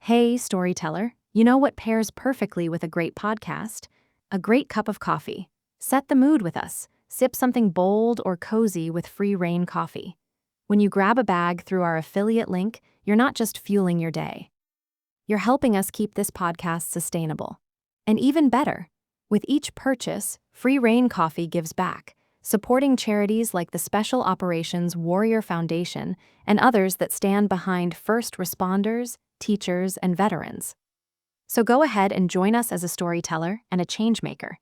Hey, storyteller. You know what pairs perfectly with a great podcast? A great cup of coffee. Set the mood with us. Sip something bold or cozy with free reign coffee. When you grab a bag through our affiliate link, you're not just fueling your day. You're helping us keep this podcast sustainable. And even better, with each purchase, free reign coffee gives back, supporting charities like the Special Operations Warrior Foundation and others that stand behind first responders, teachers, and veterans. So go ahead and join us as a storyteller and a changemaker.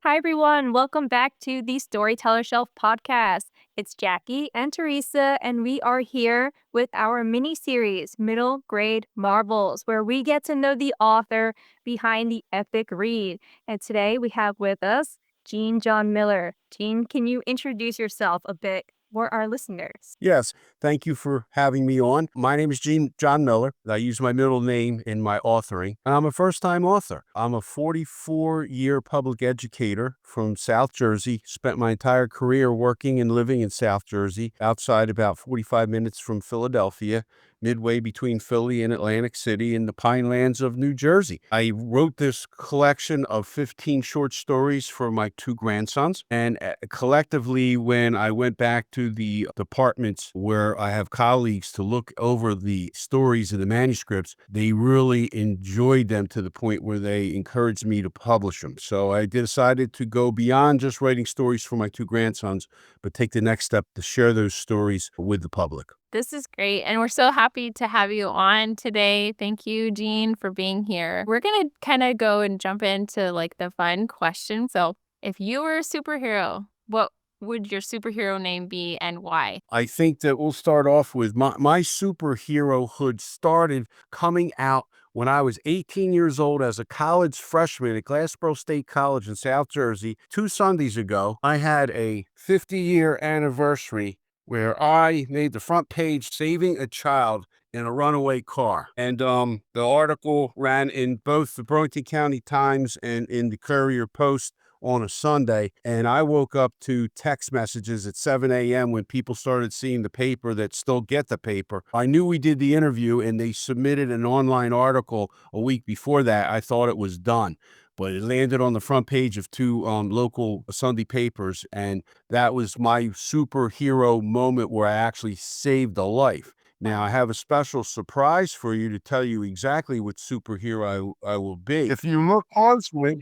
Hi, everyone. Welcome back to the Storyteller Shelf podcast. It's Jackie and Teresa, and we are here with our mini series, Middle Grade Marvels, where we get to know the author behind the epic read. And today we have with us Jean John Miller. Jean, can you introduce yourself a bit for our listeners? Yes, thank you for having me on. My name is John Miller. I use my middle name in my authoring, and I'm a first-time author. I'm a 44-year public educator from South Jersey. Spent my entire career working and living in South Jersey, outside about 45 minutes from Philadelphia, midway between Philly and Atlantic City in the Pinelands of New Jersey. I wrote this collection of 15 short stories for my two grandsons, and collectively, when I went back to the departments where I have colleagues to look over the stories and the manuscripts, they really enjoyed them to the point where they encouraged me to publish them. So I decided to go beyond just writing stories for my two grandsons, but take the next step to share those stories with the public. This is great, and we're so happy to have you on today. Thank you, Jean, for being here. We're going to kind of go and jump into the fun question. So if you were a superhero, what would your superhero name be and why? I think that we'll start off with my superherohood started coming out when I was 18 years old as a college freshman at Glassboro State College in South Jersey. 2 Sundays ago, I had a 50-year anniversary where I made the front page saving a child in a runaway car. And the article ran in both the Burlington County Times and in the Courier Post on a Sunday, and I woke up to text messages at 7 a.m. when people started seeing the paper that still get the paper. I knew we did the interview, and they submitted an online article a week before that. I thought it was done, but it landed on the front page of 2 local Sunday papers, and that was my superhero moment where I actually saved a life. Now, I have a special surprise for you to tell you exactly what superhero I will be. If you look onto it,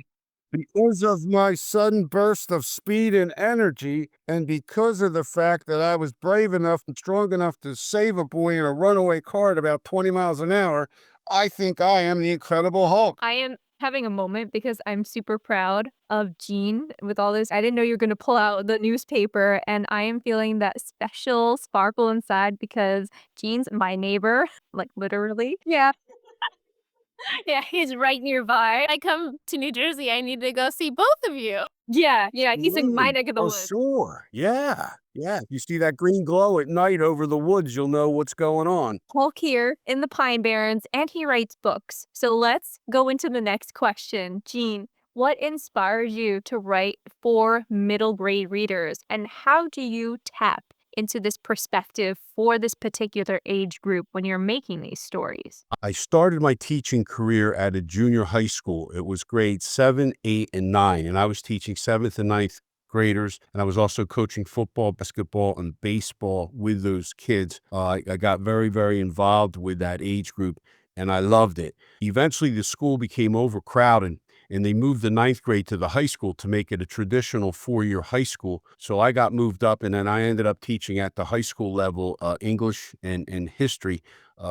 because of my sudden burst of speed and energy, and because of the fact that I was brave enough and strong enough to save a boy in a runaway car at about 20 miles an hour, I think I am the Incredible Hulk. I am having a moment because I'm super proud of Jean with all this. I didn't know you were going to pull out the newspaper, and I am feeling that special sparkle inside because Jean's my neighbor, like literally. Yeah. Yeah, he's right nearby. I come to New Jersey, I need to go see both of you. Yeah, he's in my neck of the Oh, woods. sure. Yeah. You see that green glow at night over the woods, you'll know what's going on. Hulk here in the Pine Barrens, and he writes books. So let's go into the next question. Jean, what inspires you to write for middle grade readers, and how do you tap into this perspective for this particular age group when you're making these stories? I started my teaching career at a junior high school. It was grades 7, 8, and 9, and I was teaching 7th and 9th graders, and I was also coaching football, basketball, and baseball with those kids. I got very, very involved with that age group, and I loved it. Eventually, the school became overcrowded, and they moved the 9th grade to the high school to make it a traditional 4-year high school. So I got moved up, and then I ended up teaching at the high school level, English and history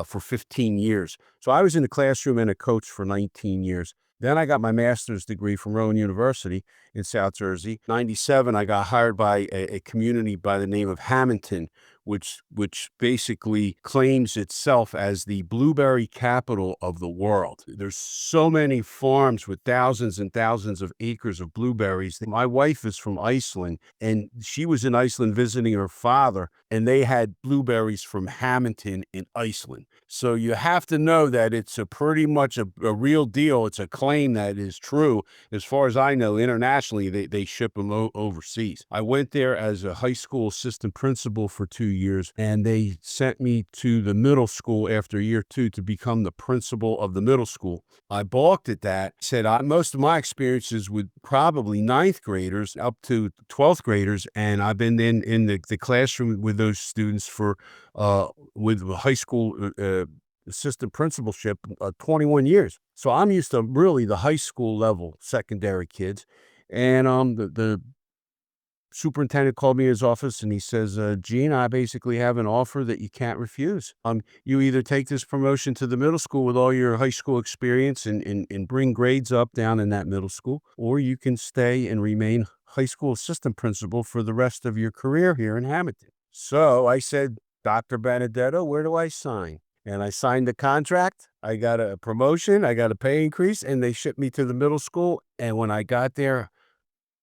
for 15 years. So I was in the classroom and a coach for 19 years. Then I got my master's degree from Rowan University in South Jersey. 97, I got hired by a community by the name of Hamilton, which basically claims itself as the blueberry capital of the world. There's so many farms with thousands and thousands of acres of blueberries. My wife is from Iceland, and she was in Iceland visiting her father, and they had blueberries from Hamilton in Iceland. So you have to know that it's pretty much a real deal. It's a claim that is true. As far as I know, internationally, they ship them overseas. I went there as a high school assistant principal for 2 years, and they sent me to the middle school after year 2 to become the principal of the middle school. I balked at that, said most of my experiences with probably ninth graders up to 12th graders, and I've been in the classroom with those students for with high school assistant principalship 21 years. So I'm used to really the high school level secondary kids. And the superintendent called me in his office and he says, Gene, I basically have an offer that you can't refuse. You either take this promotion to the middle school with all your high school experience and bring grades up down in that middle school, or you can stay and remain high school assistant principal for the rest of your career here in Hamilton. So I said, Dr. Benedetto, where do I sign? And I signed the contract. I got a promotion. I got a pay increase, and they shipped me to the middle school. And when I got there,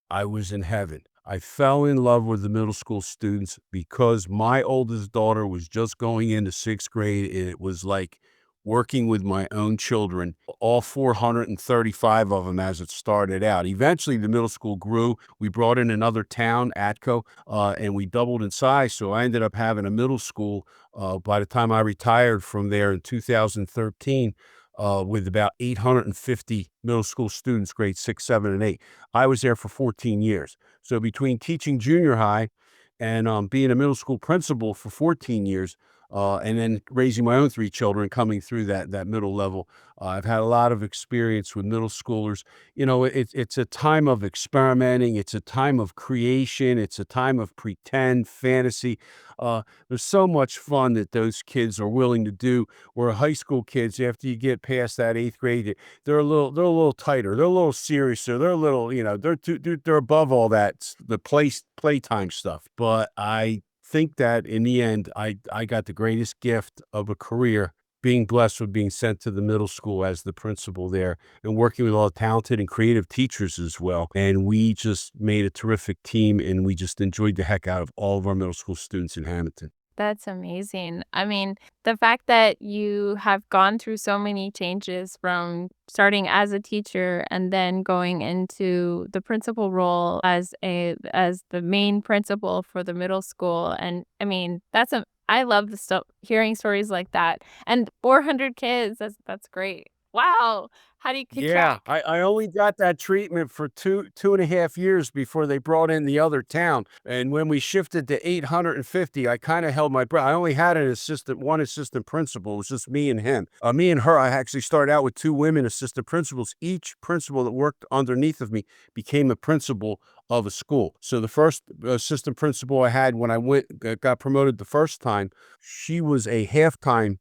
I was in heaven. I fell in love with the middle school students because my oldest daughter was just going into 6th grade, and it was like working with my own children, all 435 of them as it started out. Eventually, the middle school grew. We brought in another town, Atco, and we doubled in size. So I ended up having a middle school by the time I retired from there in 2013. With about 850 middle school students, grades 6, 7, and 8. I was there for 14 years. So between teaching junior high and being a middle school principal for 14 years, and then raising my own 3 children coming through that middle level, I've had a lot of experience with middle schoolers. You know, it's a time of experimenting. It's a time of creation. It's a time of pretend fantasy. There's so much fun that those kids are willing to do, where high school kids, after you get past that 8th grade, they're a little tighter. They're a little seriouser. They're a little, they're above all that, the playtime stuff. But I think that in the end, I got the greatest gift of a career, being blessed with being sent to the middle school as the principal there and working with all the talented and creative teachers as well. And we just made a terrific team, and we just enjoyed the heck out of all of our middle school students in Hamilton. That's amazing. I mean, the fact that you have gone through so many changes from starting as a teacher and then going into the principal role as the main principal for the middle school. And I mean, I love the stuff hearing stories like that. And 400 kids, that's great. Wow. How do you keep Yeah, track? I only got that treatment for 2.5 years before they brought in the other town. And when we shifted to 850, I kind of held my breath. I only had one assistant principal. It was just me and him. Me and her, I actually started out with 2 women assistant principals. Each principal that worked underneath of me became a principal of a school. So the first assistant principal I had when I got promoted the first time, she was a half-time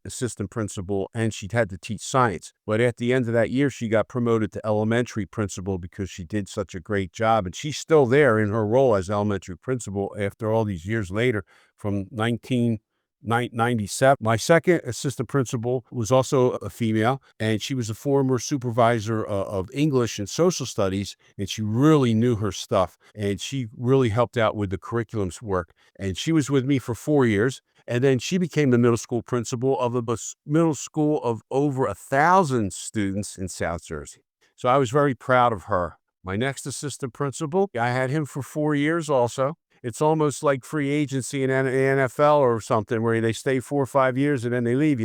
assistant principal, and she'd had to teach science. But at the end of that year, she got promoted to elementary principal because she did such a great job. And she's still there in her role as elementary principal after all these years later, from 1997. My second assistant principal was also a female, and she was a former supervisor of English and social studies, and she really knew her stuff, and she really helped out with the curriculum's work. And she was with me for 4 years. And then she became the middle school principal of a middle school of over 1,000 students in South Jersey. So I was very proud of her. My next assistant principal, I had him for 4 years also. It's almost like free agency in the NFL or something, where they stay 4 or 5 years and then they leave.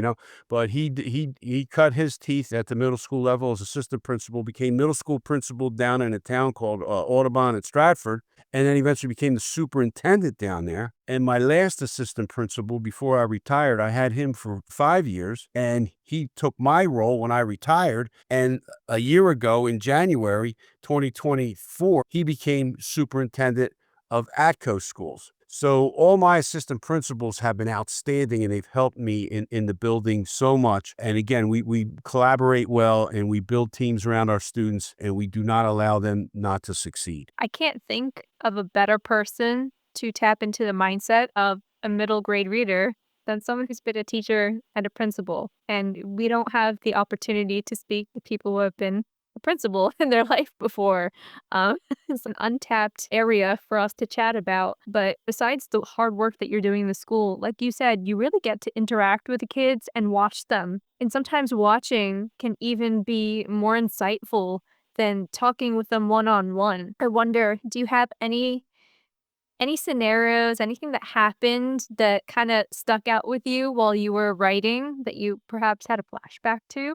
But he cut his teeth at the middle school level as assistant principal, became middle school principal down in a town called Audubon at Stratford, and then eventually became the superintendent down there. And my last assistant principal before I retired, I had him for 5 years, and he took my role when I retired. And a year ago in January 2024, he became superintendent of ATCO schools. So all my assistant principals have been outstanding, and they've helped me in the building so much. And again, we collaborate well, and we build teams around our students, and we do not allow them not to succeed. I can't think of a better person to tap into the mindset of a middle grade reader than someone who's been a teacher and a principal. And we don't have the opportunity to speak to people who have been a principal in their life before. Um, it's an untapped area for us to chat about. But besides the hard work that you're doing in the school, like you said, you really get to interact with the kids and watch them. And sometimes watching can even be more insightful than talking with them one on one. I wonder, do you have any scenarios, anything that happened that kinda stuck out with you while you were writing that you perhaps had a flashback to?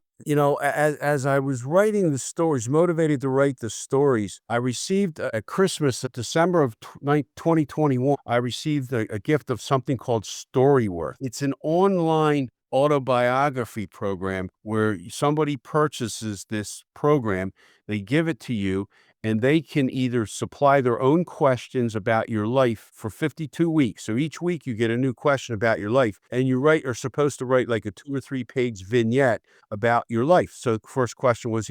As I was writing the stories, motivated to write the stories, I received at Christmas, at December of 2021, I received a gift of something called Storyworth. It's an online autobiography program where somebody purchases this program, they give it to you, and they can either supply their own questions about your life for 52 weeks. So each week you get a new question about your life, and you are supposed to write like a 2 or 3 page vignette about your life. So the first question was,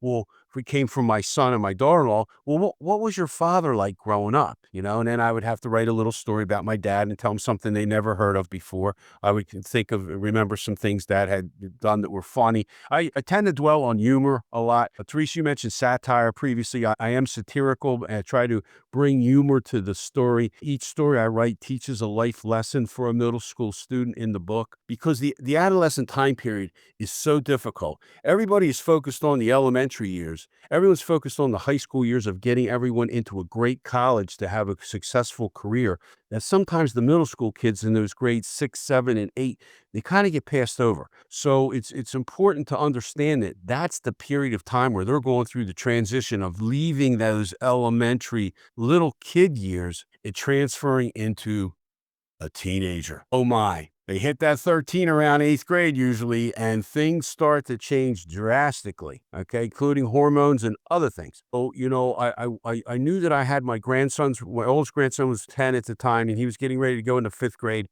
well, if we came from my son and my daughter-in-law, well, what was your father like growing up? And then I would have to write a little story about my dad and tell them something they never heard of before. I would remember some things Dad had done that were funny. I tend to dwell on humor a lot. Teresa, you mentioned satire previously. I am satirical, and I try to bring humor to the story. Each story I write teaches a life lesson for a middle school student in the book, because the adolescent time period is so difficult. Everybody is focused on the elementary years. Everyone's focused on the high school years of getting everyone into a great college to have a successful career. That sometimes the middle school kids in those grades 6, 7, and 8, they kind of get passed over. So it's important to understand that that's the period of time where they're going through the transition of leaving those elementary little kid years and transferring into a teenager. Oh my. They hit that 13 around 8th grade usually, and things start to change drastically, okay, including hormones and other things. So, I knew that I had my oldest grandson was 10 at the time, and he was getting ready to go into 5th grade,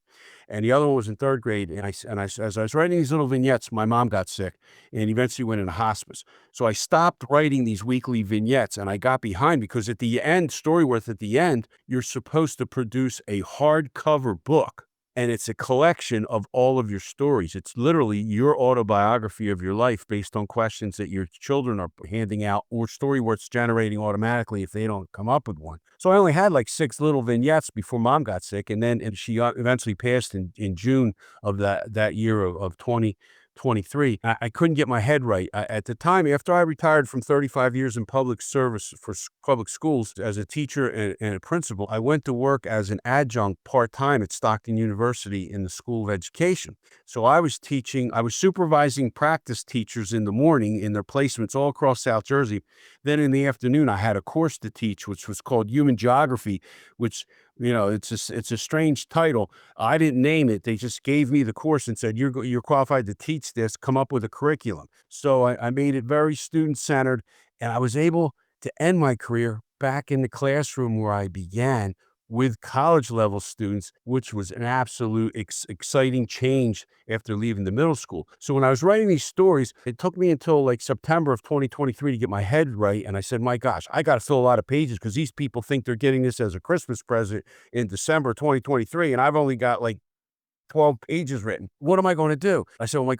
and the other one was in 3rd grade. As I was writing these little vignettes, my mom got sick and eventually went into hospice. So I stopped writing these weekly vignettes, and I got behind, because at the end, Storyworth, at the end, you're supposed to produce a hardcover book. And it's a collection of all of your stories. It's literally your autobiography of your life based on questions that your children are handing out, or Storyworth's generating automatically if they don't come up with one. So I only had like 6 little vignettes before Mom got sick, and she eventually passed in June of that year of 2023. I couldn't get my head right. At the time, after I retired from 35 years in public service for public schools as a teacher and a principal, I went to work as an adjunct part-time at Stockton University in the School of Education. So I was supervising practice teachers in the morning in their placements all across South Jersey. Then in the afternoon, I had a course to teach, which was called Human Geography, which, it's a strange title. I didn't name it. They just gave me the course and said, you're qualified to teach this, come up with a curriculum. So I made it very student-centered, and I was able to end my career back in the classroom where I began, with college level students, which was an absolute exciting change after leaving the middle school. So when I was writing these stories, it took me until like September of 2023 to get my head right. And I said, my gosh, I got to fill a lot of pages, because these people think they're getting this as a Christmas present in December 2023. And I've only got like 12 pages written. What am I going to do? I said, well, my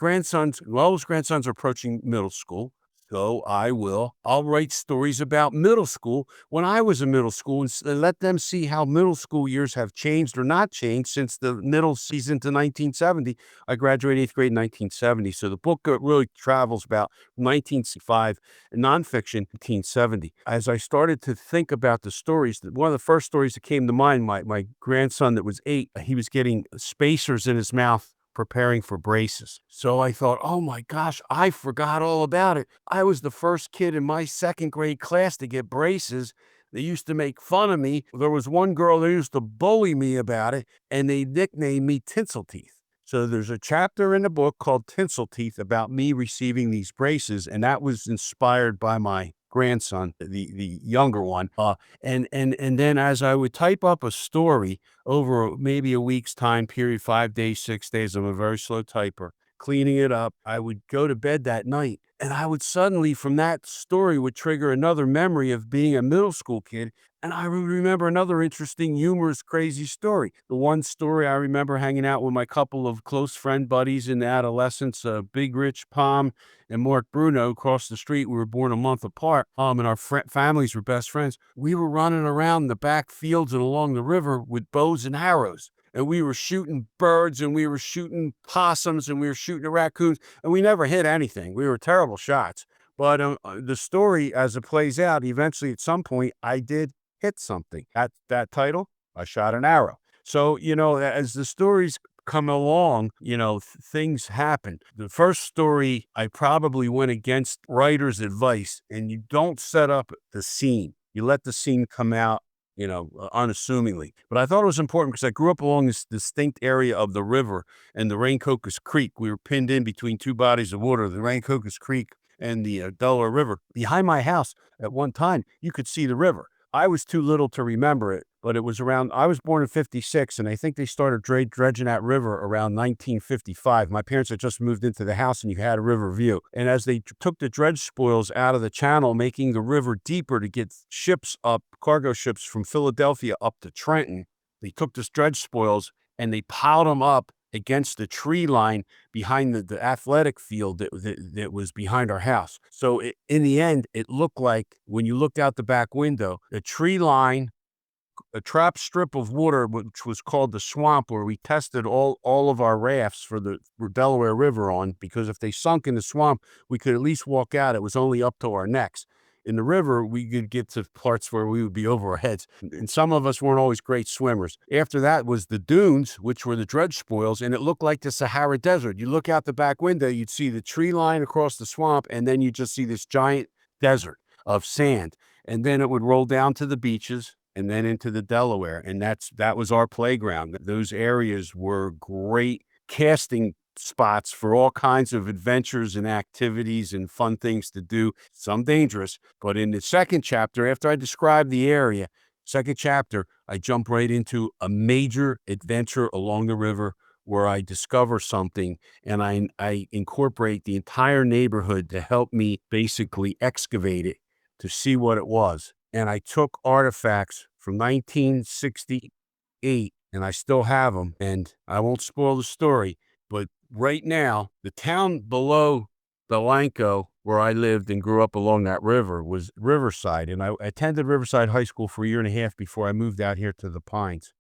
oldest grandsons are approaching middle school. So I'll write stories about middle school when I was in middle school, and let them see how middle school years have changed or not changed since the middle season to 1970. I graduated 8th grade in 1970. So the book really travels about 1965, nonfiction, 1970. As I started to think about the stories, one of the first stories that came to mind, my grandson that was 8, he was getting spacers in his mouth, preparing for braces. So I thought, oh my gosh, I forgot all about it. I was the first kid in my 2nd grade class to get braces. They used to make fun of me. There was one girl that used to bully me about it, and they nicknamed me Tinsel Teeth. So there's a chapter in the book called Tinsel Teeth about me receiving these braces, and that was inspired by my grandson, the younger one. And then as I would type up a story over maybe a week's time period, 5 days, 6 days, I'm a very slow typer. cleaning it up. I would go to bed that night, and I would suddenly, from that story, would trigger another memory of being a middle school kid. And I would remember another interesting, humorous, crazy story. The one story I remember hanging out with my couple of close friend buddies in adolescence, Big Rich Palm and Mark Bruno across the street. We were born a month apart, and our families were best friends. We were running around the back fields and along the river with bows and arrows. And we were shooting birds, and we were shooting possums, and we were shooting raccoons, and we never hit anything. We were terrible shots. But the story, as it plays out, eventually at some point, I did hit something. At that title, I shot an arrow. So, as the stories come along, things happen. The first story, I probably went against writer's advice, and you don't set up the scene. You let the scene come out, unassumingly. But I thought it was important because I grew up along this distinct area of the river and the Rain-Cocos Creek. We were pinned in between two bodies of water, the Rain-Cocos Creek and the Delaware River. Behind my house, at one time, you could see the river. I was too little to remember it, but it was around, I was born in 56, and I think they started dredging that river around 1955. My parents had just moved into the house, and you had a river view. And as they took the dredge spoils out of the channel, making the river deeper to get ships up, cargo ships from Philadelphia up to Trenton, they took this dredge spoils and they piled them up against the tree line behind the athletic field that was behind our house. So in the end, it looked like, when you looked out the back window, a tree line, a trap strip of water, which was called the swamp, where we tested all of our rafts for the Delaware River on, because if they sunk in the swamp, we could at least walk out. It was only up to our necks. In the river, we could get to parts where we would be over our heads. And some of us weren't always great swimmers. After that was the dunes, which were the dredge spoils, and it looked like the Sahara Desert. You look out the back window, you'd see the tree line across the swamp, and then you just see this giant desert of sand. And then it would roll down to the beaches and then into the Delaware. And that was our playground. Those areas were great casting spots for all kinds of adventures and activities and fun things to do, some dangerous. But in the second chapter, after I describe the area, second chapter, I jump right into a major adventure along the river where I discover something, and I incorporate the entire neighborhood to help me basically excavate it to see what it was. And I took artifacts from 1968, and I still have them, and I won't spoil the story, but right now, the town below Delanco, where I lived and grew up along that river, was Riverside. And I attended Riverside High School for a year and a half before I moved out here to the Pines.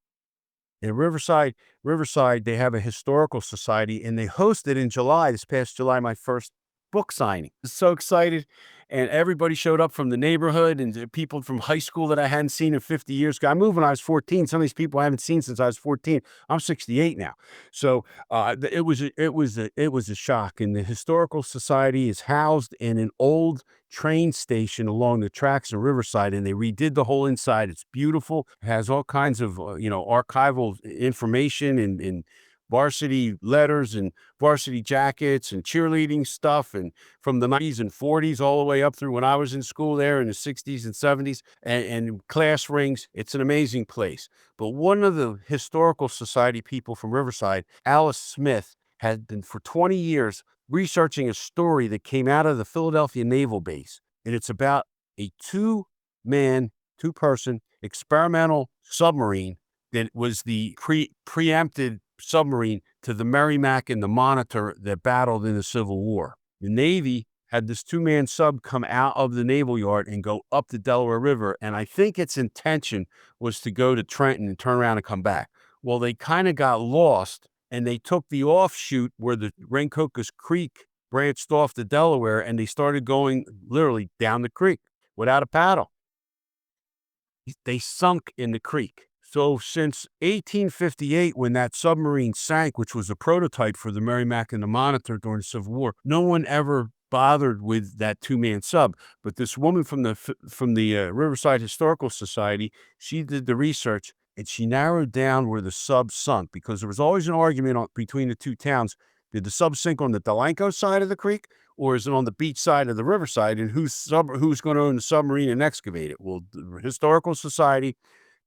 In Riverside, they have a historical society, and they hosted in July, this past July, my first book signing. I was so excited. And everybody showed up from the neighborhood, and the people from high school that I hadn't seen in 50 years. I moved when I was 14. Some of these people I haven't seen since I was 14. I'm 68 now. So it was a shock. And the Historical Society is housed in an old train station along the tracks in Riverside, and they redid the whole inside. It's beautiful. It has all kinds of archival information and varsity letters and varsity jackets and cheerleading stuff, and from the 90s and 40s all the way up through when I was in school there in the 60s and 70s, and class rings. It's an amazing place. But one of the Historical Society people from Riverside, Alice Smith, had been for 20 years researching a story that came out of the Philadelphia Naval Base. And it's about a two-person experimental submarine that was the preempted submarine to the Merrimack and the Monitor that battled in the Civil War. The Navy had this two-man sub come out of the naval yard and go up the Delaware River, and I think its intention was to go to Trenton and turn around and come back. Well, they kind of got lost, and they took the offshoot where the Rain-Cocos Creek branched off the Delaware, and they started going literally down the creek without a paddle. They sunk in the creek. So since 1858, when that submarine sank, which was a prototype for the Merrimack and the Monitor during the Civil War, no one ever bothered with that two-man sub. But this woman from the Riverside Historical Society, she did the research, and she narrowed down where the sub sunk, because there was always an argument between the two towns. Did the sub sink on the Delanco side of the creek, or is it on the beach side of the Riverside? And who's going to own the submarine and excavate it? Well, the Historical Society,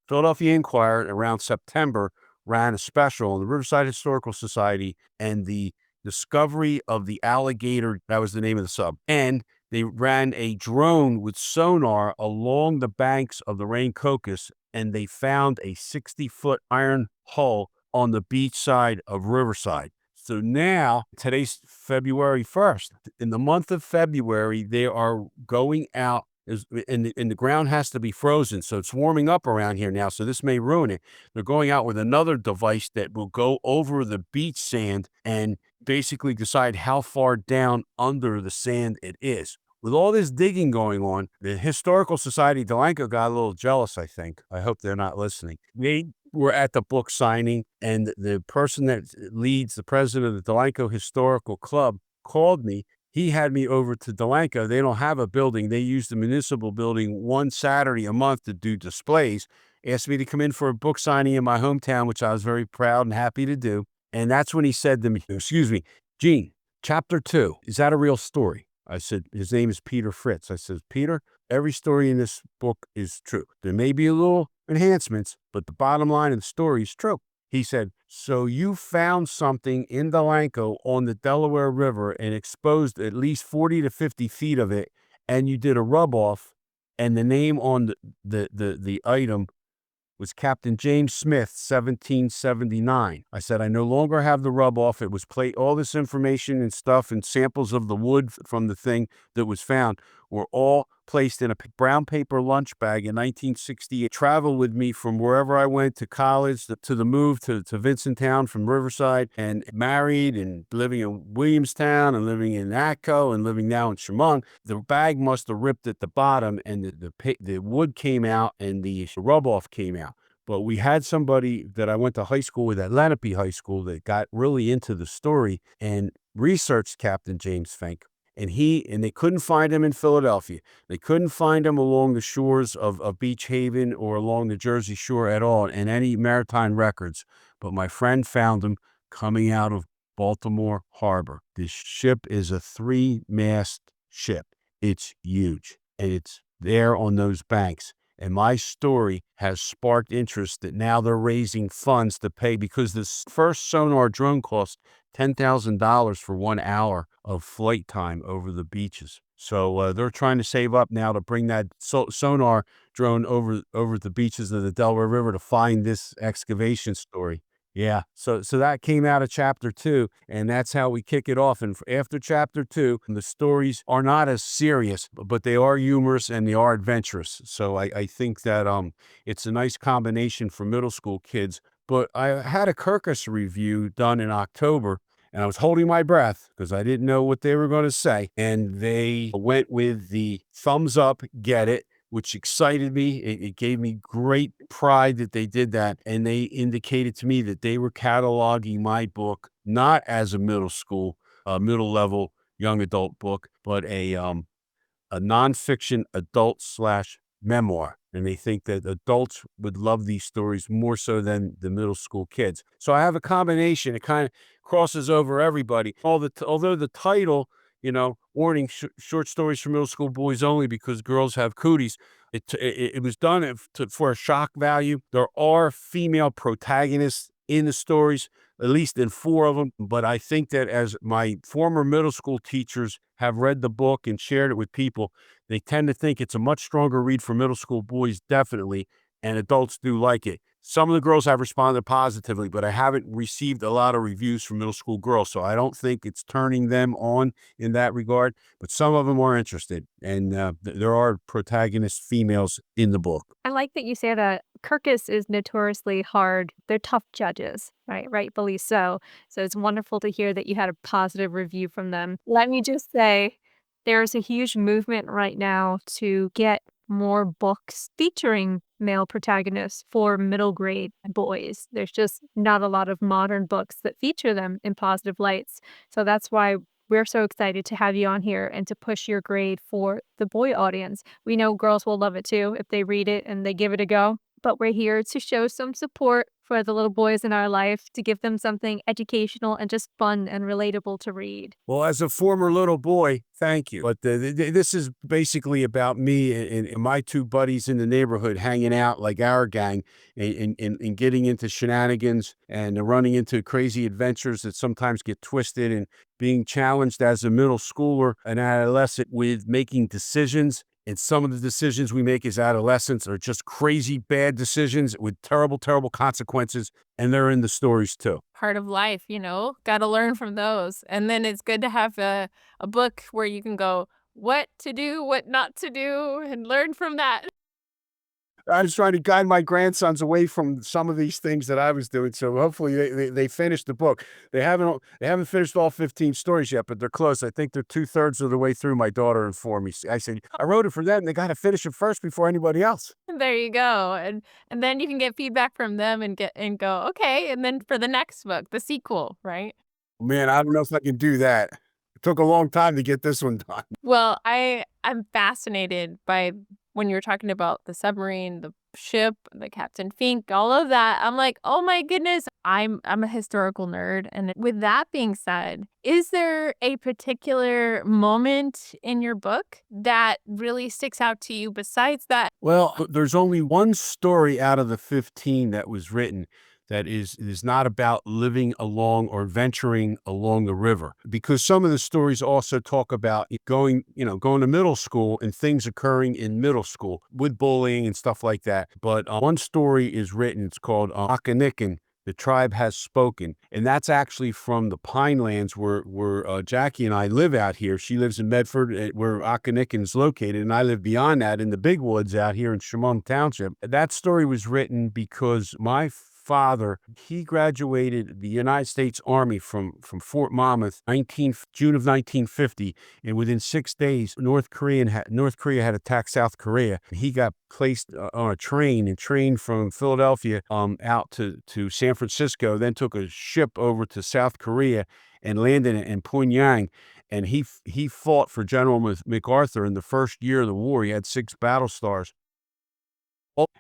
Philadelphia Inquirer, around September, ran a special on the Riverside Historical Society and the Discovery of the Alligator. That was the name of the sub. And they ran a drone with sonar along the banks of the Rain-Cocos, and they found a 60-foot iron hull on the beach side of Riverside. So now, today's February 1st. In the month of February, they are going out, and the ground has to be frozen. So it's warming up around here now. So this may ruin it. They're going out with another device that will go over the beach sand and basically decide how far down under the sand it is. With all this digging going on, the Historical Society of Delanco got a little jealous, I think. I hope they're not listening. They were at the book signing, and the person that leads, the president of the Delanco Historical Club, called me. He had me over to Delanco. They don't have a building. They use the municipal building one Saturday a month to do displays. Asked me to come in for a book signing in my hometown, which I was very proud and happy to do. And that's when he said to me, excuse me, Gene, chapter 2, is that a real story? I said, his name is Peter Fritz. I said, Peter, every story in this book is true. There may be a little enhancements, but the bottom line of the story is true. He said, so you found something in Delanco on the Delaware River and exposed at least 40 to 50 feet of it, and you did a rub-off, and the name on the item was Captain James Smith, 1779. I said, I no longer have the rub off. It was all this information and stuff and samples of the wood from the thing that was found were all placed in a brown paper lunch bag in 1968. Traveled with me from wherever I went to college, to the move to Vincenttown from Riverside, and married and living in Williamstown and living in Atco and living now in Chemung. The bag must have ripped at the bottom, and the wood came out and the rub off came out. But we had somebody that I went to high school with at Lenape High School that got really into the story and researched Captain James Fink. And they couldn't find him in Philadelphia. They couldn't find him along the shores of Beach Haven or along the Jersey Shore at all in any maritime records. But my friend found him coming out of Baltimore Harbor. This ship is a 3-mast ship. It's huge, and it's there on those banks. And my story has sparked interest that now they're raising funds to pay, because this first sonar drone cost $10,000 for 1 hour of flight time over the beaches. So they're trying to save up now to bring that sonar drone over the beaches of the Delaware River to find this excavation story. Yeah, so that came out of chapter 2, and that's how we kick it off. And after chapter 2, the stories are not as serious, but they are humorous and they are adventurous. So I think that it's a nice combination for middle school kids. But I had a Kirkus review done in October, and I was holding my breath because I didn't know what they were going to say. And they went with the thumbs up, get it, which excited me. It gave me great pride that they did that. And they indicated to me that they were cataloging my book not as a middle level young adult book, but a nonfiction adult / memoir. And they think that adults would love these stories more so than the middle school kids. So I have a combination. It kind of crosses over everybody. Although the title, warning, short stories for middle school boys only because girls have cooties. It was done for a shock value. There are female protagonists in the stories, at least in 4 of them. But I think that as my former middle school teachers have read the book and shared it with people, they tend to think it's a much stronger read for middle school boys, definitely, and adults do like it. Some of the girls have responded positively, but I haven't received a lot of reviews from middle school girls, so I don't think it's turning them on in that regard, but some of them are interested, and there are protagonist females in the book. I like that you say that Kirkus is notoriously hard. They're tough judges, right? Rightfully so. So it's wonderful to hear that you had a positive review from them. Let me just say, there's a huge movement right now to get more books featuring male protagonists for middle grade boys. There's just not a lot of modern books that feature them in positive lights. So that's why we're so excited to have you on here and to push your grade for the boy audience. We know girls will love it too if they read it and they give it a go, but we're here to show some support for the little boys in our life to give them something educational and just fun and relatable to read. Well, as a former little boy, thank you. But this is basically about me and my two buddies in the neighborhood hanging out like our gang and getting into shenanigans and running into crazy adventures that sometimes get twisted and being challenged as a middle schooler, an adolescent with making decisions. And some of the decisions we make as adolescents are just crazy bad decisions with terrible, terrible consequences. And they're in the stories too. Part of life, got to learn from those. And then it's good to have a book where you can go, what to do, what not to do, and learn from that. I was trying to guide my grandsons away from some of these things that I was doing. So hopefully they finish the book. They haven't finished all 15 stories yet, but they're close. I think they're 2/3 of the way through. My daughter informed me. I said, I wrote it for them. They got to finish it first before anybody else. There you go. And then you can get feedback from them and go, okay, and then for the next book, the sequel, right? Man, I don't know if I can do that. It took a long time to get this one done. Well, I'm fascinated by when you're talking about the submarine, the ship, the Captain Fink, all of that. I'm like, oh my goodness, I'm a historical nerd. And with that being said, is there a particular moment in your book that really sticks out to you besides that? Well, there's only one story out of the 15 that was written that is not about living along or venturing along the river, because some of the stories also talk about going to middle school and things occurring in middle school with bullying and stuff like that. But one story is written. It's called Akanikin, The Tribe Has Spoken. And that's actually from the Pinelands where Jackie and I live out here. She lives in Medford, where Akanikin is located, and I live beyond that in the big woods out here in Chemung Township. That story was written because my father, he graduated the United States Army from Fort Monmouth, June of 1950, and within 6 days, North Korea had attacked South Korea. He got placed on a train and trained from Philadelphia out to San Francisco, then took a ship over to South Korea and landed in Pyongyang. And he fought for General MacArthur in the first year of the war. He had 6 battle stars.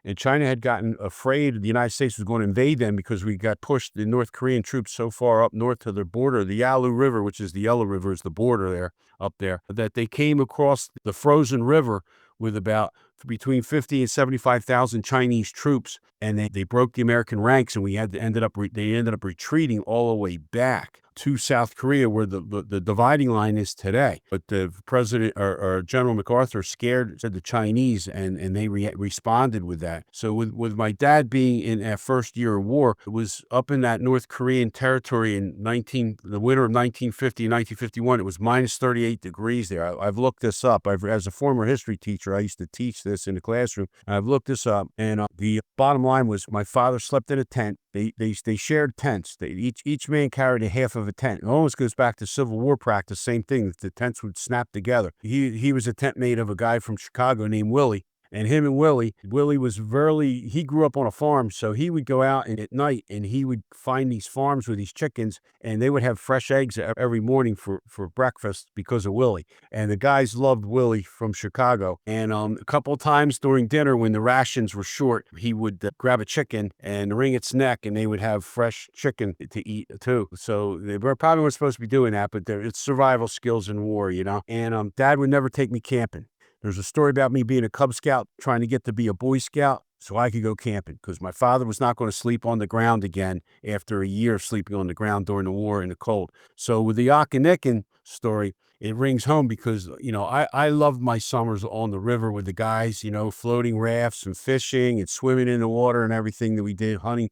And China had gotten afraid the United States was going to invade them because we got pushed, the North Korean troops, so far up north to their border. The Yalu River, which is the Yellow River, is the border there, up there, that they came across the frozen river with about between 50 and 75,000 Chinese troops, and they broke the American ranks, and they ended up retreating all the way back to South Korea, where the dividing line is today. But the president or General MacArthur said the Chinese, and they responded with that. So with my dad being in our first year of war, it was up in that North Korean territory in the winter of 1950 and 1951. It was minus 38 degrees there. I've looked this up. As a former history teacher, I used to teach this in the classroom. I've looked this up, and the bottom line was my father slept in a tent. They shared tents. Each man carried a half of a tent. It almost goes back to Civil War practice. Same thing. The tents would snap together. He was a tent mate of a guy from Chicago named Willie. And him and Willie he grew up on a farm, so he would go out and at night and he would find these farms with these chickens, and they would have fresh eggs every morning for breakfast because of Willie. And the guys loved Willie from Chicago. And a couple of times during dinner when the rations were short, he would grab a chicken and wring its neck, and they would have fresh chicken to eat too. So they probably weren't supposed to be doing that, but it's survival skills in war, And Dad would never take me camping. There's a story about me being a Cub Scout, trying to get to be a Boy Scout so I could go camping, because my father was not going to sleep on the ground again after a year of sleeping on the ground during the war in the cold. So with the Akanikin story, it rings home because, I loved my summers on the river with the guys, floating rafts and fishing and swimming in the water and everything that we did, hunting,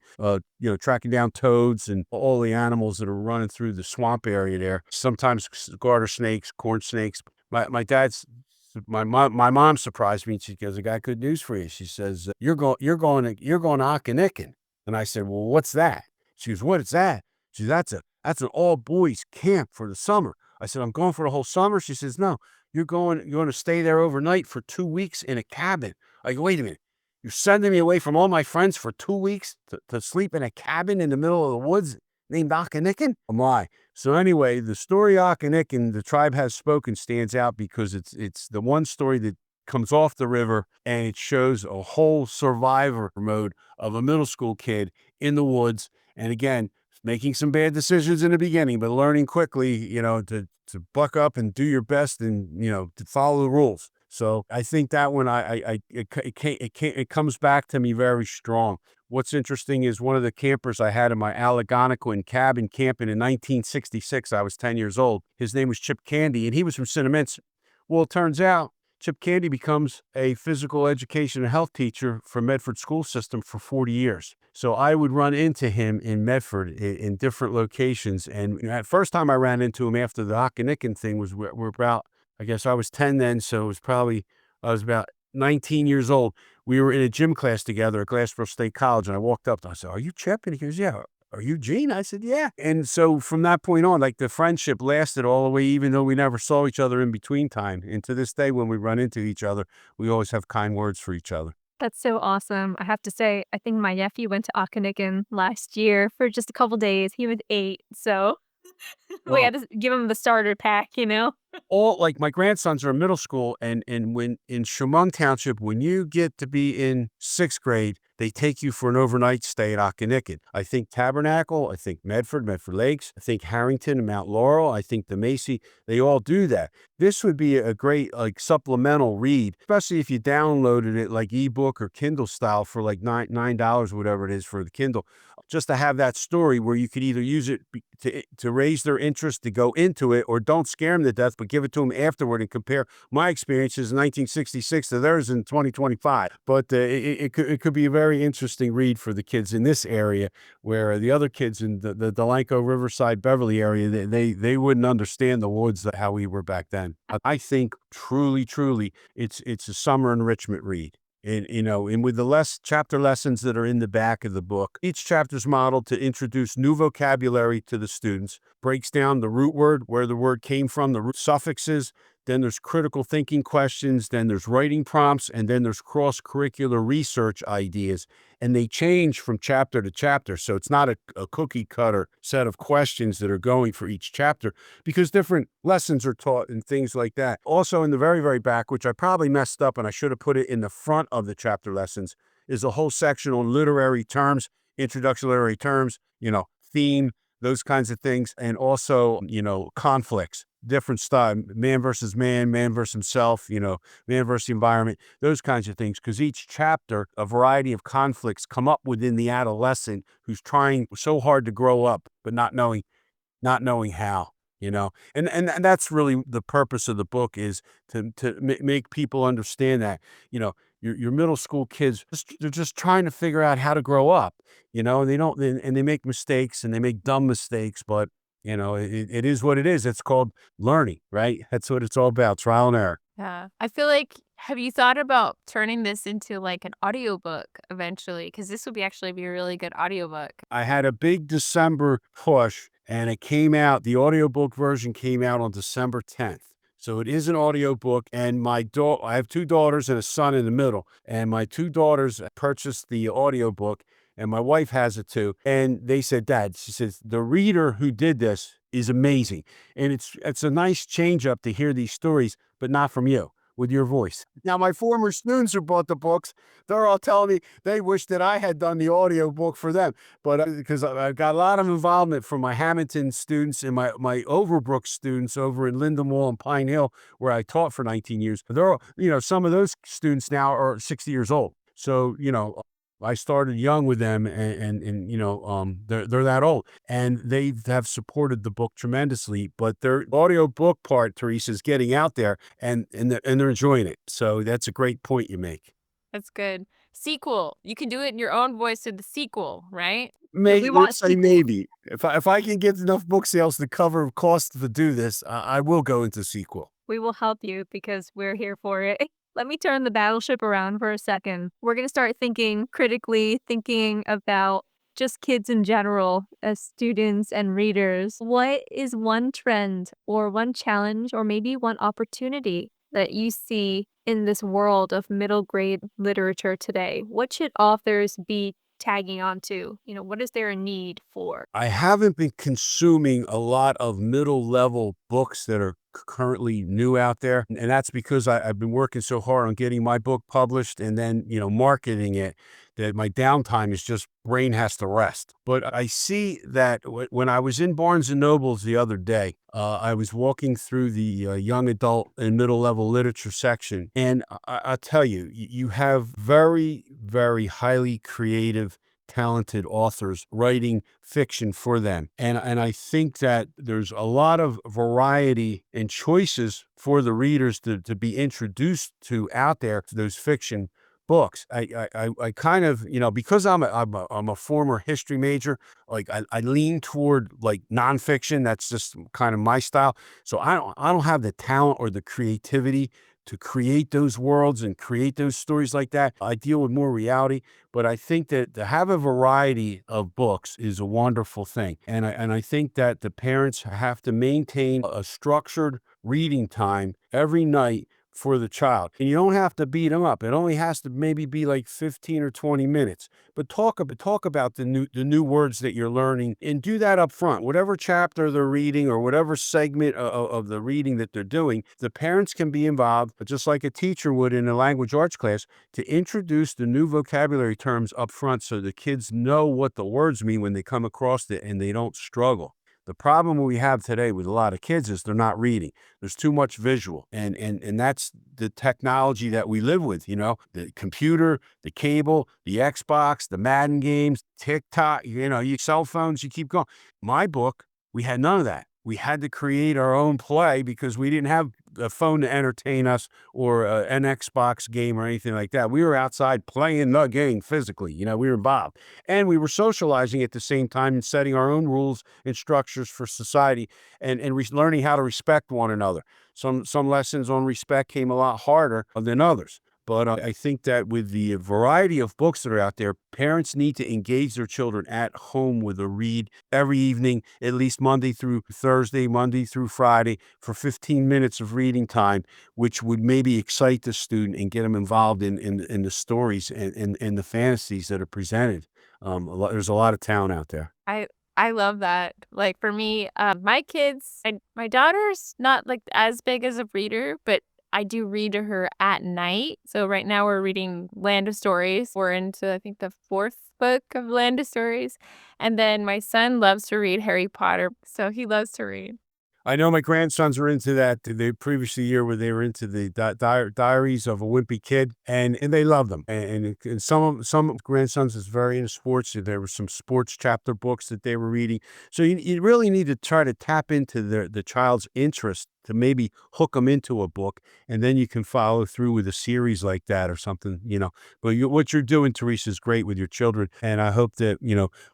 tracking down toads and all the animals that are running through the swamp area there. Sometimes garter snakes, corn snakes. My mom surprised me. She goes, "I got good news for you." She says, "You're going to Akanikin." And I said, "Well, what's that?" She goes, "What is that?" She says, "That's an all boys camp for the summer." I said, "I'm going for the whole summer?" She says, "No, you're going to stay there overnight for 2 weeks in a cabin." I go, "Wait a minute. You're sending me away from all my friends for 2 weeks to sleep in a cabin in the middle of the woods named Akanikin?" Oh my. So anyway, the story Akanikin, The Tribe Has Spoken, stands out because it's the one story that comes off the river, and it shows a whole survivor mode of a middle school kid in the woods. And again, making some bad decisions in the beginning, but learning quickly, to buck up and do your best and, to follow the rules. So I think that one, it comes back to me very strong. What's interesting is one of the campers I had in my Algonquin cabin camping in 1966, I was 10 years old. His name was Chip Candy, and he was from Cinnaminson. Well, it turns out Chip Candy becomes a physical education and health teacher for Medford school system for 40 years. So I would run into him in Medford in different locations. And at first time I ran into him after the Occonecan thing we're about, I guess I was 10 then, so I was about 19 years old. We were in a gym class together at Glassboro State College, and I walked up and I said, "Are you Chip?" And he goes, "Yeah." "Are you Gene?" I said, "Yeah." And so from that point on, like, the friendship lasted all the way, even though we never saw each other in between time. And to this day, when we run into each other, we always have kind words for each other. That's so awesome. I have to say, I think my nephew went to Occonecan last year for just a couple days. He was 8, so we Well, had to give him the starter pack, you know? all like my grandsons are in middle school, and when in Chemung Township, when you get to be in 6th grade, they take you for an overnight stay at Occonecan. I think Tabernacle, I think Medford Lakes, I think Harrington and Mount Laurel, I think the Macy, they all do that. This would be a great like supplemental read, especially if you downloaded it like ebook or Kindle style for like $9, whatever it is for the Kindle, just to have that story where you could either use it to raise their interest to go into it, or don't scare them to death, but give it to them afterward and compare my experiences in 1966 to theirs in 2025. But it could be a very interesting read for the kids in this area, where the other kids in the Delanco, Riverside, Beverly area, they wouldn't understand the woods how we were back then. I think truly, it's a summer enrichment read. And with the chapter lessons that are in the back of the book, each chapter is modeled to introduce new vocabulary to the students, breaks down the root word, where the word came from, the root suffixes. Then there's critical thinking questions, then there's writing prompts, and then there's cross-curricular research ideas. And they change from chapter to chapter. So it's not a cookie cutter set of questions that are going for each chapter, because different lessons are taught and things like that. Also in the very, very back, which I probably messed up and I should have put it in the front of the chapter lessons, is a whole section on literary terms, introduction to literary terms, theme, those kinds of things. And also, conflicts, different stuff, man versus man, man versus himself, man versus the environment, those kinds of things. Because each chapter, a variety of conflicts come up within the adolescent who's trying so hard to grow up, but not knowing how. And that's really the purpose of the book, is to make people understand that, your middle school kids, they're just trying to figure out how to grow up, and they make mistakes and they make dumb mistakes, but it is what it is. It's called learning, right? That's what it's all about, trial and error. Yeah. I feel like, have you thought about turning this into like an audiobook eventually? Because this would actually be a really good audiobook. I had a big December push, and the audiobook version came out on December 10th. So it is an audiobook, and I have 2 daughters and a son in the middle, and my 2 daughters purchased the audiobook, and my wife has it too. And they said, "Dad," she says, "the reader who did this is amazing. And it's a nice change up to hear these stories, but not from you, with your voice." Now, my former students who bought the books, they're all telling me they wish that I had done the audio book for them. But because I've got a lot of involvement from my Hamilton students and my Overbrook students over in Lindenwood and Pine Hill, where I taught for 19 years. They're all, some of those students now are 60 years old. So, I started young with them, and they're that old, and they have supported the book tremendously. But their audio book part, Teresa, is getting out there, and they're enjoying it. So that's a great point you make. That's good. Sequel. You can do it in your own voice in the sequel, right? Maybe, We want let's say maybe. If I can get enough book sales to cover costs to do this, I will go into sequel. We will help you because we're here for it. Let me turn the battleship around for a second. We're going to start thinking critically, thinking about just kids in general as students and readers. What is one trend or one challenge or maybe one opportunity that you see in this world of middle grade literature today? What should authors be tagging onto? What is there a need for? I haven't been consuming a lot of middle level books that are currently new out there. And that's because I've been working so hard on getting my book published and then, marketing it, that my downtime is just brain has to rest. But I see that when I was in Barnes and Nobles the other day, I was walking through the young adult and middle level literature section. And I'll tell you, you have very, very highly creative, talented authors writing fiction for them. And I think that there's a lot of variety and choices for the readers to be introduced to out there, to those fiction books. I kind of, because I'm a former history major, like I lean toward like nonfiction. That's just kind of my style. So I don't have the talent or the creativity to create those worlds and create those stories like that. I deal with more reality, but I think that to have a variety of books is a wonderful thing. And I think that the parents have to maintain a structured reading time every night for the child. And you don't have to beat them up. It only has to maybe be like 15 or 20 minutes. But talk about the new words that you're learning, and do that up front. Whatever chapter they're reading or whatever segment of the reading that they're doing, the parents can be involved, just like a teacher would in a language arts class, to introduce the new vocabulary terms up front so the kids know what the words mean when they come across it and they don't struggle. The problem we have today with a lot of kids is they're not reading. There's too much visual. And that's the technology that we live with, the computer, the cable, the Xbox, the Madden games, TikTok, your cell phones, you keep going. My book, we had none of that. We had to create our own play because we didn't have a phone to entertain us or an Xbox game or anything like that. We were outside playing the game physically. We were involved. And we were socializing at the same time and setting our own rules and structures for society and learning how to respect one another. Some lessons on respect came a lot harder than others. But I think that with the variety of books that are out there, parents need to engage their children at home with a read every evening, at least Monday through Thursday, Monday through Friday, for 15 minutes of reading time, which would maybe excite the student and get them involved in the stories and the fantasies that are presented. There's a lot of talent out there. I love that. Like for me, my kids, my daughter's not like as big as a reader, but I do read to her at night. So right now we're reading Land of Stories. We're into, I think, the 4th book of Land of Stories. And then my son loves to read Harry Potter. So he loves to read. I know my grandsons were into that the previous year where they were into the Diaries of a Wimpy Kid, and they love them. And some grandsons is very into sports. There were some sports chapter books that they were reading. So you really need to try to tap into the child's interest to maybe hook them into a book, and then you can follow through with a series like that or something, But what you're doing, Teresa, is great with your children, and I hope that,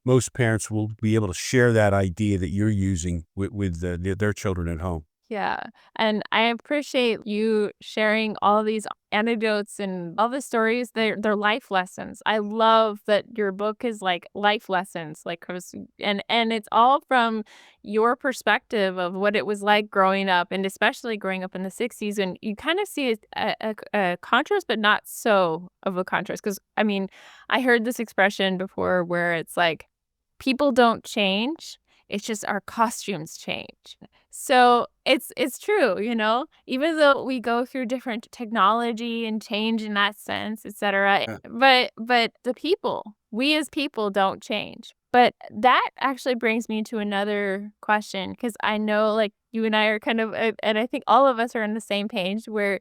most parents will be able to share that idea that you're using with their children at home. Yeah. And I appreciate you sharing all these anecdotes and all the stories. They're life lessons. I love that your book is like life lessons, like 'cause- and it's all from your perspective of what it was like growing up, and especially growing up in the 60s. And you kind of see a contrast, but not so of a contrast. Because I mean, I heard this expression before where it's like people don't change. It's just our costumes change. So it's true, even though we go through different technology and change in that sense, etc. Yeah. But we as people don't change. But that actually brings me to another question, because I know like you and I are kind of, and I think all of us are on the same page where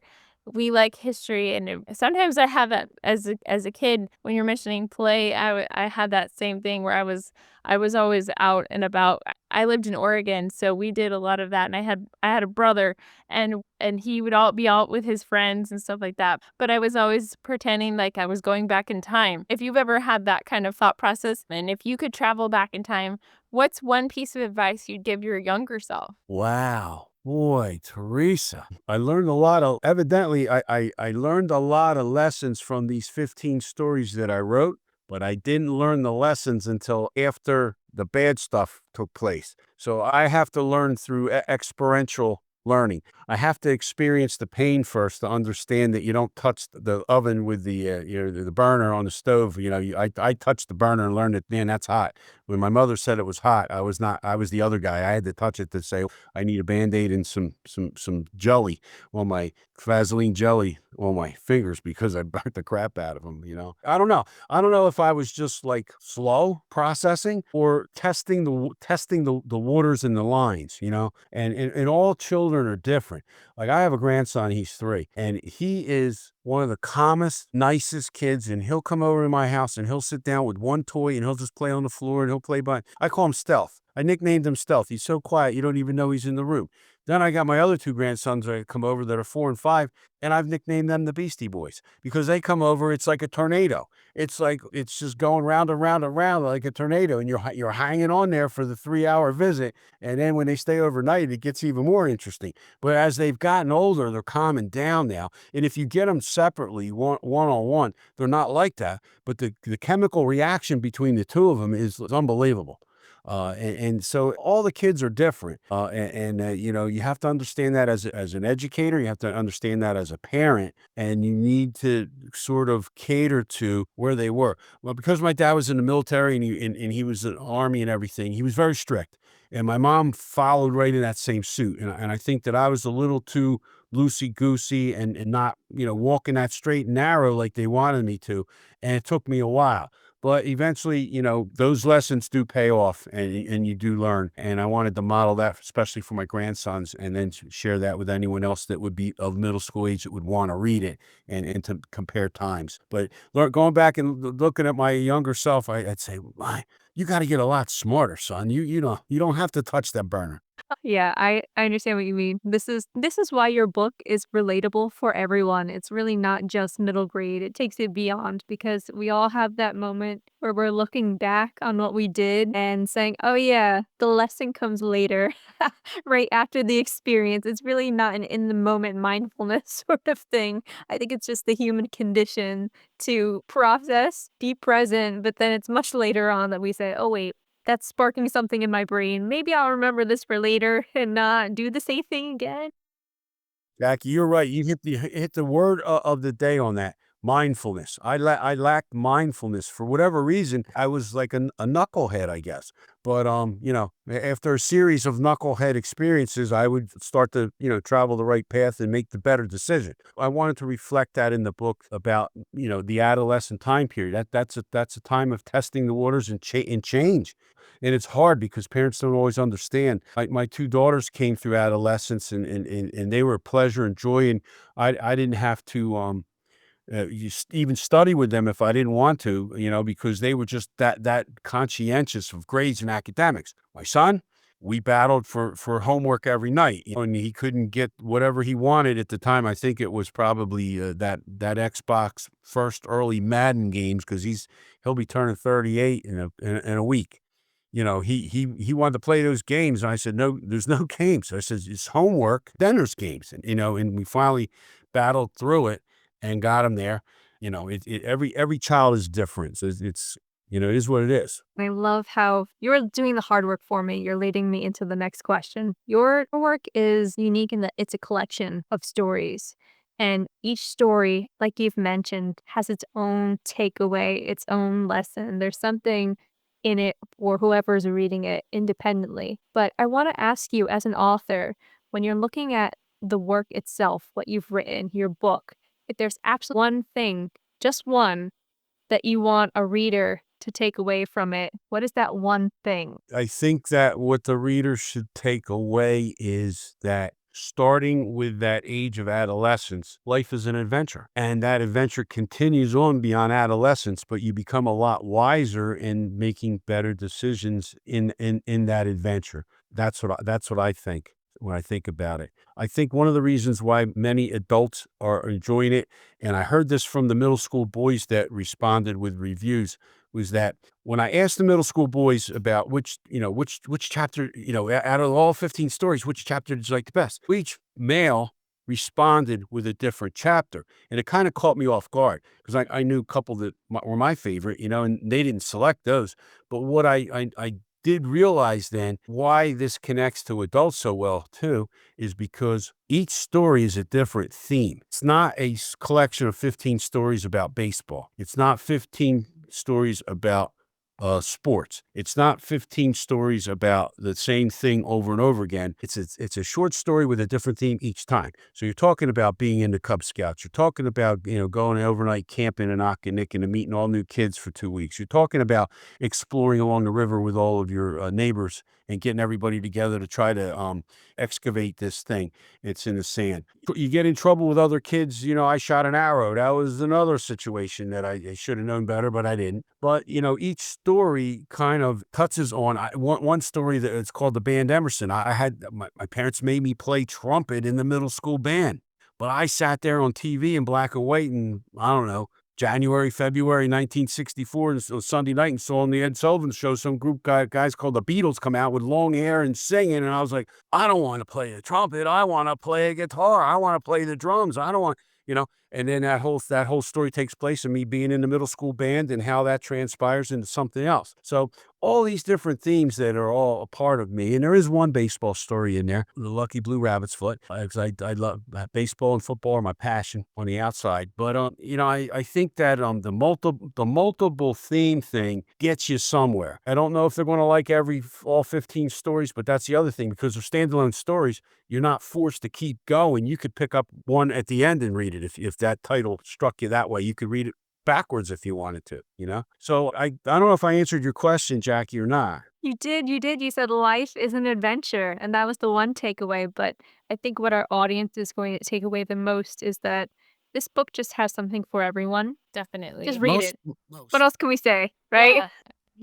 we like history. And sometimes I have that as a kid when you're mentioning play. I had that same thing where I was always out and about. I lived in Oregon, so we did a lot of that. And I had a brother, and he would all be out with his friends and stuff like that. But I was always pretending like I was going back in time. If you've ever had that kind of thought process, and if you could travel back in time, what's one piece of advice you'd give your younger self? Wow. Boy, Teresa, I learned a lot of, evidently, I learned a lot of lessons from these 15 stories that I wrote, but I didn't learn the lessons until after the bad stuff took place. So I have to learn through experiential learning. I have to experience the pain first to understand that you don't touch the oven with the burner on the stove. I touched the burner and learned that, man, that's hot. When my mother said it was hot, I was not. I was the other guy. I had to touch it to say I need a Band-Aid and some jelly, well, my Vaseline jelly on my fingers because I burnt the crap out of them. I don't know. I don't know if I was just like slow processing or testing the waters and the lines. And all children are different. Like I have a grandson, he's 3, and he is one of the calmest, nicest kids, and he'll come over to my house and he'll sit down with one toy and he'll just play on the floor and he'll play I call him Stealth. I nicknamed him Stealth. He's so quiet, you don't even know he's in the room. Then I got my other 2 grandsons that come over that are 4 and 5, and I've nicknamed them the Beastie Boys because they come over, it's like a tornado. It's like it's just going round and round and round like a tornado, and you're hanging on there for the 3-hour visit, and then when they stay overnight, it gets even more interesting. But as they've gotten older, they're calming down now, and if you get them separately, one-on-one, they're not like that. But the chemical reaction between the 2 of them is unbelievable. And so all the kids are different. You have to understand that as an educator, you have to understand that as a parent, and you need to sort of cater to where they were. Well, because my dad was in the military and he was in the Army and everything, he was very strict. And my mom followed right in that same suit. And I think that I was a little too loosey-goosey and not, walking that straight and narrow like they wanted me to. And it took me a while. But eventually, those lessons do pay off and you do learn. And I wanted to model that, especially for my grandsons, and then share that with anyone else that would be of middle school age that would want to read it and to compare times. But going back and looking at my younger self, I'd say, you got to get a lot smarter, son. You don't have to touch that burner. Yeah, I understand what you mean. This is why your book is relatable for everyone. It's really not just middle grade. It takes it beyond because we all have that moment where we're looking back on what we did and saying, "Oh yeah, the lesson comes later." Right after the experience. It's really not an in the moment mindfulness sort of thing. I think it's just the human condition to process, be present, but then it's much later on that we say, "Oh wait, that's sparking something in my brain. Maybe I'll remember this for later and not do the same thing again." Jackie, you're right. You hit the word of the day on that. Mindfulness. I lacked mindfulness for whatever reason. I was like a knucklehead, I guess. But after a series of knucklehead experiences, I would start to travel the right path and make the better decision. I wanted to reflect that in the book about the adolescent time period. That's a time of testing the waters and change. And it's hard because parents don't always understand. My 2 daughters came through adolescence and they were pleasure and joy. And I didn't have to even study with them if I didn't want to, because they were just that conscientious of grades and academics. My son, we battled for homework every night, and he couldn't get whatever he wanted at the time. I think it was probably that Xbox first early Madden games because he'll be turning 38 in a week. He wanted to play those games, and I said, "No, there's no games." I said, "It's homework, then there's games." And we finally battled through it and got him there. Every child is different. So it is what it is. I love how you're doing the hard work for me. You're leading me into the next question. Your work is unique in that it's a collection of stories. And each story, like you've mentioned, has its own takeaway, its own lesson. There's something in it for whoever's reading it independently. But I want to ask you, as an author, when you're looking at the work itself, what you've written, your book, if there's absolutely one thing, just one, that you want a reader to take away from it, what is that one thing? I think that what the reader should take away is that starting with that age of adolescence, life is an adventure. And that adventure continues on beyond adolescence, but you become a lot wiser in making better decisions in that adventure. That's what I think when I think about it. I think one of the reasons why many adults are enjoying it, and I heard this from the middle school boys that responded with reviews, was that when I asked the middle school boys about which chapter, out of all 15 stories, which chapter did you like the best? Each male responded with a different chapter. And it kind of caught me off guard because I knew a couple that were my favorite, and they didn't select those. But what I did realize then why this connects to adults so well too is because each story is a different theme. It's not a collection of 15 stories about baseball. It's not 15 stories about sports. It's not 15 stories about the same thing over and over again. It's a short story with a different theme each time. So you're talking about being in the Cub Scouts. You're talking about, going overnight camping in Occoneck and meeting all new kids for 2 weeks. You're talking about exploring along the river with all of your neighbors and getting everybody together to try to excavate this thing. It's in the sand. You get in trouble with other kids. I shot an arrow. That was another situation that I should have known better, but I didn't. But, each story kind of touches on one story that it's called the Band Emerson. I had my parents made me play trumpet in the middle school band, but I sat there on TV in black and white and I don't know, January, February 1964, and so Sunday night, and saw on the Ed Sullivan Show some group guys called the Beatles come out with long hair and singing, and I was like, I don't want to play the trumpet. I want to play a guitar. I want to play the drums. I don't want, And then that whole story takes place in me being in the middle school band and how that transpires into something else. So all these different themes that are all a part of me. And there is one baseball story in there, the Lucky Blue Rabbit's Foot, because I love baseball and football are my passion on the outside. But I think that the multiple theme thing gets you somewhere. I don't know if they're going to like all 15 stories, but that's the other thing, because they're standalone stories. You're not forced to keep going. You could pick up one at the end and read it if that title struck you that way. You could read it backwards if you wanted to. So I don't know if I answered your question, Jackie, or not. You did, you did. You said life is an adventure, and that was the one takeaway. But I think what our audience is going to take away the most is that this book just has something for everyone. Definitely. Just read it. Most. What else can we say, right? Yeah.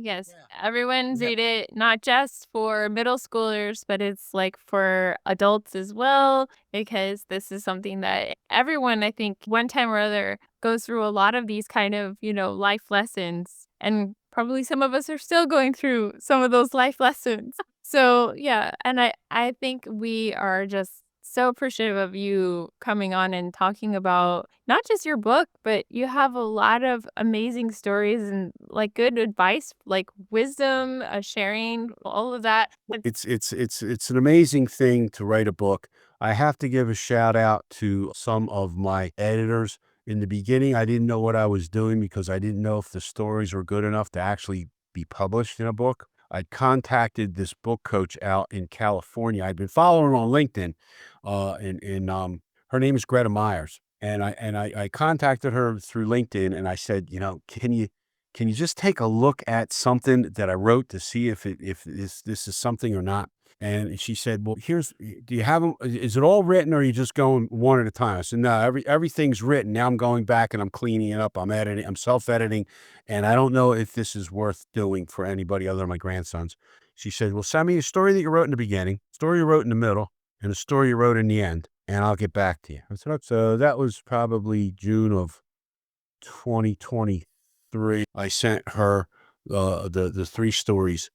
Yes, everyone's Yeah. read it, not just for middle schoolers, but it's like for adults as well, because this is something that everyone, I think, one time or other goes through a lot of these kind of, life lessons. And probably some of us are still going through some of those life lessons. So, yeah, and I think we are just so appreciative of you coming on and talking about not just your book, but you have a lot of amazing stories and like good advice, like wisdom, sharing, all of that. It's an amazing thing to write a book. I have to give a shout out to some of my editors. In the beginning, I didn't know what I was doing because I didn't know if the stories were good enough to actually be published in a book. I contacted this book coach out in California. I'd been following her on LinkedIn, her name is Greta Myers, and I contacted her through LinkedIn, and I said, can you just take a look at something that I wrote to see if this is something or not? And she said, well, do you have them? Is it all written or are you just going one at a time? I said, no, everything's written. Now I'm going back and I'm cleaning it up. I'm editing, I'm self-editing. And I don't know if this is worth doing for anybody other than my grandsons. She said, well, send me a story that you wrote in the beginning, story you wrote in the middle, and a story you wrote in the end, and I'll get back to you. I said, okay. So that was probably June of 2023. I sent her the three stories,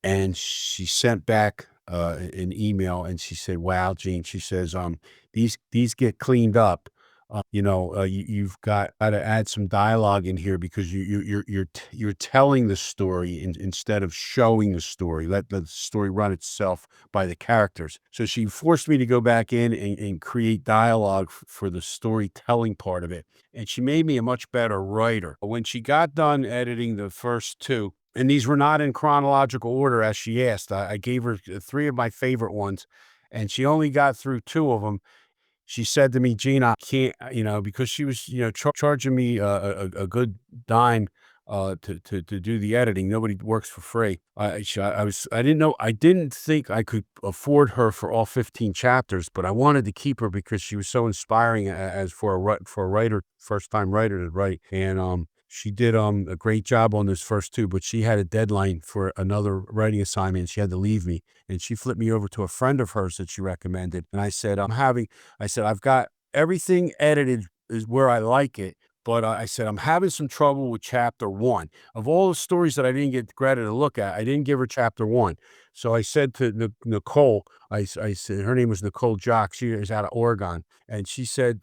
and she sent back an email, and she said, "Wow, Gene," she says, these get cleaned up. You've got to add some dialogue in here because you're telling the story instead of showing the story. Let the story run itself by the characters." So she forced me to go back in and create dialogue for the storytelling part of it. And she made me a much better writer. When she got done editing the first two, and these were not in chronological order as she asked, I gave her three of my favorite ones, and she only got through two of them. She said to me, "Gene, I can't," because she was, charging me a good dime to do the editing. Nobody works for free. I didn't think I could afford her for all 15 chapters, but I wanted to keep her because she was so inspiring as for a writer, first time writer to write. And she did a great job on those first two, but she had a deadline for another writing assignment. And she had to leave me, and she flipped me over to a friend of hers that she recommended. And I said, I've got everything edited is where I like it. But I said, I'm having some trouble with chapter one. Of all the stories that I didn't get Greta to look at, I didn't give her chapter one. So I said to Nicole, I said, her name was Nicole Jock. She is out of Oregon. And she said,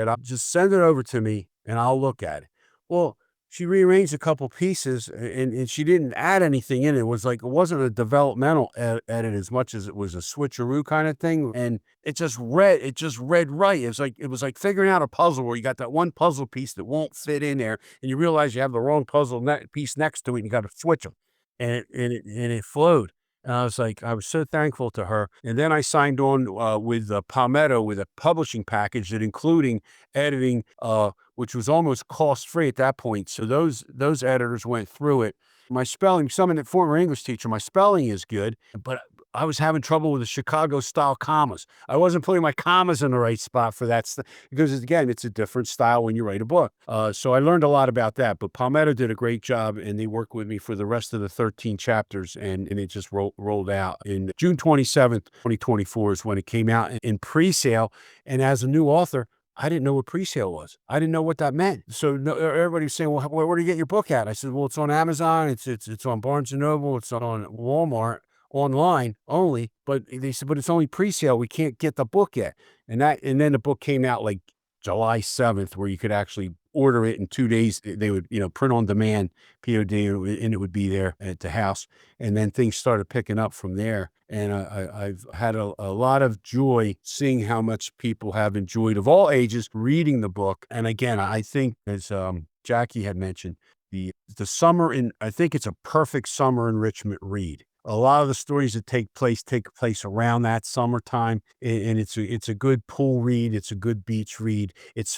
I'll just send it over to me and I'll look at it. Well, she rearranged a couple pieces and she didn't add anything in it. It was like, it wasn't a developmental edit as much as it was a switcheroo kind of thing. And it just read right. It was like figuring out a puzzle where you got that one puzzle piece that won't fit in there and you realize you have the wrong puzzle piece next to it and you got to switch them. And it flowed. And I was so thankful to her. And then I signed on with Palmetto with a publishing package that including editing, which was almost cost free at that point. So those editors went through it. My spelling, someone that former English teacher, my spelling is good, but I was having trouble with the Chicago style commas. I wasn't putting my commas in the right spot for that because again, it's a different style when you write a book. So I learned a lot about that, but Palmetto did a great job and they worked with me for the rest of the 13 chapters and it just rolled out. In June 27th, 2024 is when it came out in pre-sale. And as a new author, I didn't know what pre-sale was. I didn't know what that meant. So everybody was saying, well, where do you get your book at? I said, well, it's on Amazon. It's on Barnes & Noble. It's on Walmart online only. But they said, but it's only pre-sale. We can't get the book yet. And then the book came out like July 7th, where you could actually order it in 2 days. They would, print on demand, POD, and it would be there at the house. And then things started picking up from there. And I've had a lot of joy seeing how much people have enjoyed, of all ages, reading the book. And again, I think, as Jackie had mentioned, the summer I think it's a perfect summer enrichment read. A lot of the stories that take place around that summertime, and it's a good pool read. It's a good beach read.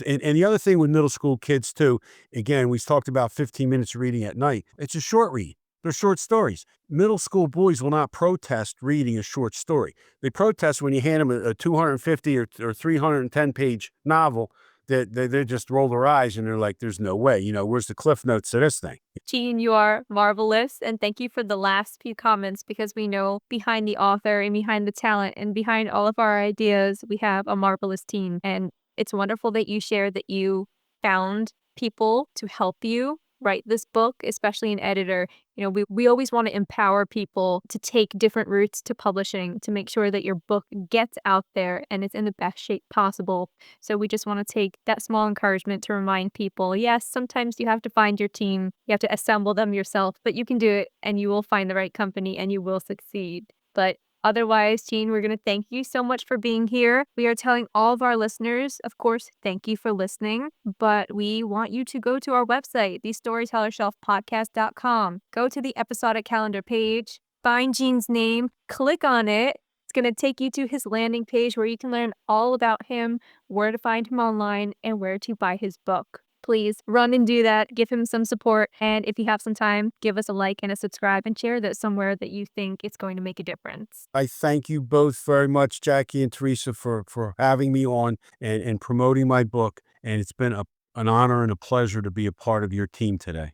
And the other thing with middle school kids too, again, we talked about 15 minutes reading at night. It's a short read. They're short stories. Middle school boys will not protest reading a short story. They protest when you hand them a 250 or 310 page novel that they just roll their eyes and they're like, there's no way, where's the cliff notes to this thing? Jean, you are marvelous. And thank you for the last few comments, because we know behind the author and behind the talent and behind all of our ideas, we have a marvelous team. And it's wonderful that you shared that you found people to help you write this book, especially an editor. We always want to empower people to take different routes to publishing to make sure that your book gets out there and it's in the best shape possible. So we just want to take that small encouragement to remind people, yes, sometimes you have to find your team, you have to assemble them yourself, but you can do it and you will find the right company and you will succeed. But otherwise, Jean, we're going to thank you so much for being here. We are telling all of our listeners, of course, thank you for listening, but we want you to go to our website, thestorytellershelfpodcast.com. Go to the episodic calendar page, find Jean's name, click on it. It's going to take you to his landing page where you can learn all about him, where to find him online, and where to buy his book. Please run and do that. Give him some support. And if you have some time, give us a like and a subscribe and share that somewhere that you think it's going to make a difference. I thank you both very much, Jackie and Teresa, for having me on and promoting my book. And it's been an honor and a pleasure to be a part of your team today.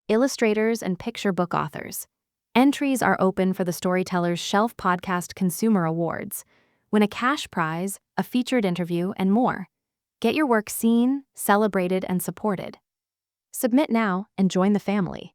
Illustrators and picture book authors. Entries are open for the Storyteller's Shelf Podcast Consumer Awards. Win a cash prize, a featured interview, and more. Get your work seen, celebrated, and supported. Submit now and join the family.